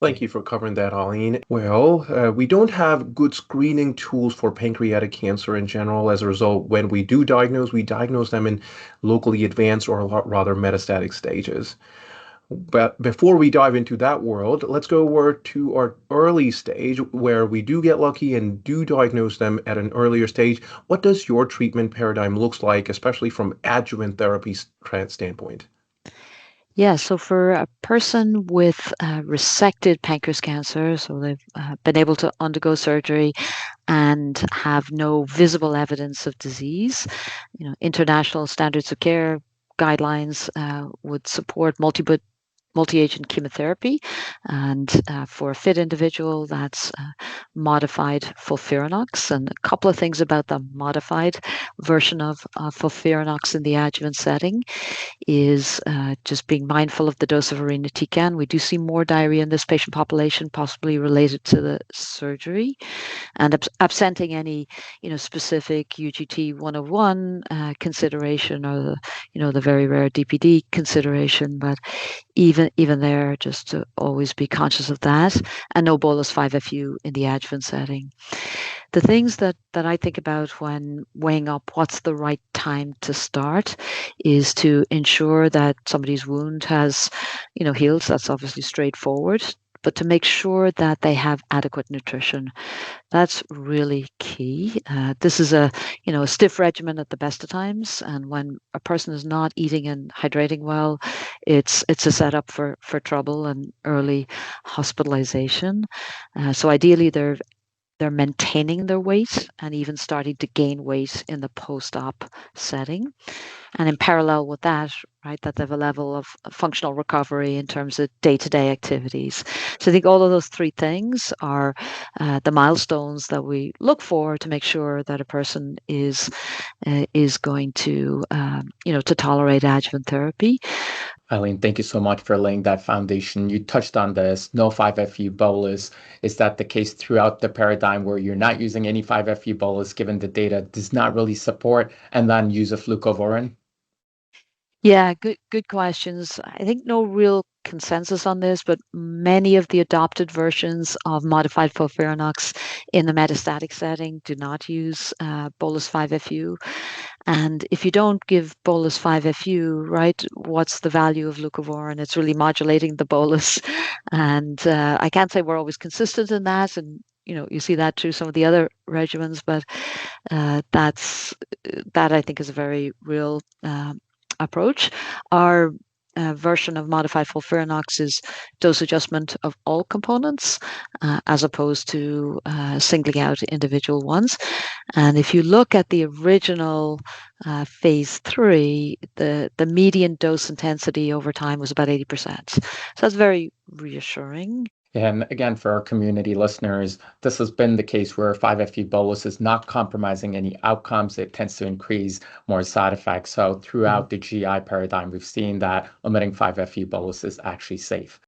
Thank you for covering that, Eileen. Well, we don't have good screening tools for pancreatic cancer in general. As a result, when we do diagnose, we diagnose them in locally advanced or rather metastatic stages. But before we dive into that world, let's go over to our early stage where we do get lucky and do diagnose them at an earlier stage. What does your treatment paradigm looks like, especially from adjuvant therapy standpoint? Yeah, so for a person with resected pancreas cancer, so they've been able to undergo surgery and have no visible evidence of disease, international standards of care guidelines would support multi-agent chemotherapy. And for a fit individual, that's modified FOLFIRINOX. And a couple of things about the modified version of FOLFIRINOX in the adjuvant setting is just being mindful of the dose of irinotecan. We do see more diarrhea in this patient population, possibly related to the surgery, and absenting any, specific UGT 101 consideration or the very rare DPD consideration. But even there, just to always be conscious of that, and no bolus 5-FU in the adjuvant setting. The things that I think about when weighing up what's the right time to start is to ensure that somebody's wound has, healed. So that's obviously straightforward. But to make sure that they have adequate nutrition, that's really key. This is a stiff regimen at the best of times, and when a person is not eating and hydrating well, it's a setup for trouble and early hospitalization. So ideally, they're maintaining their weight and even starting to gain weight in the post-op setting. And in parallel with that, right, that they have a level of functional recovery in terms of day-to-day activities. So I think all of those three things are the milestones that we look for to make sure that a person is going to tolerate adjuvant therapy. Eileen, thank you so much for laying that foundation. You touched on this, no 5-FU bolus. Is that the case throughout the paradigm where you're not using any 5-FU bolus given the data does not really support and then use a flucovorin? Yeah, good questions. I think no real consensus on this, but many of the adopted versions of modified FOLFIRINOX in the metastatic setting do not use bolus 5-FU. And if you don't give bolus 5-FU, right, what's the value of leucovorin? It's really modulating the bolus. And I can't say we're always consistent in that. And you see that through some of the other regimens, but that I think is a very real approach. Our version of modified FOLFIRINOX is dose adjustment of all components as opposed to singling out individual ones. And if you look at the original phase 3, the median dose intensity over time was about 80%. So that's very reassuring. And again, for our community listeners, this has been the case where 5-FU bolus is not compromising any outcomes. It tends to increase more side effects. So throughout the GI paradigm, we've seen that omitting 5-FU bolus is actually safe.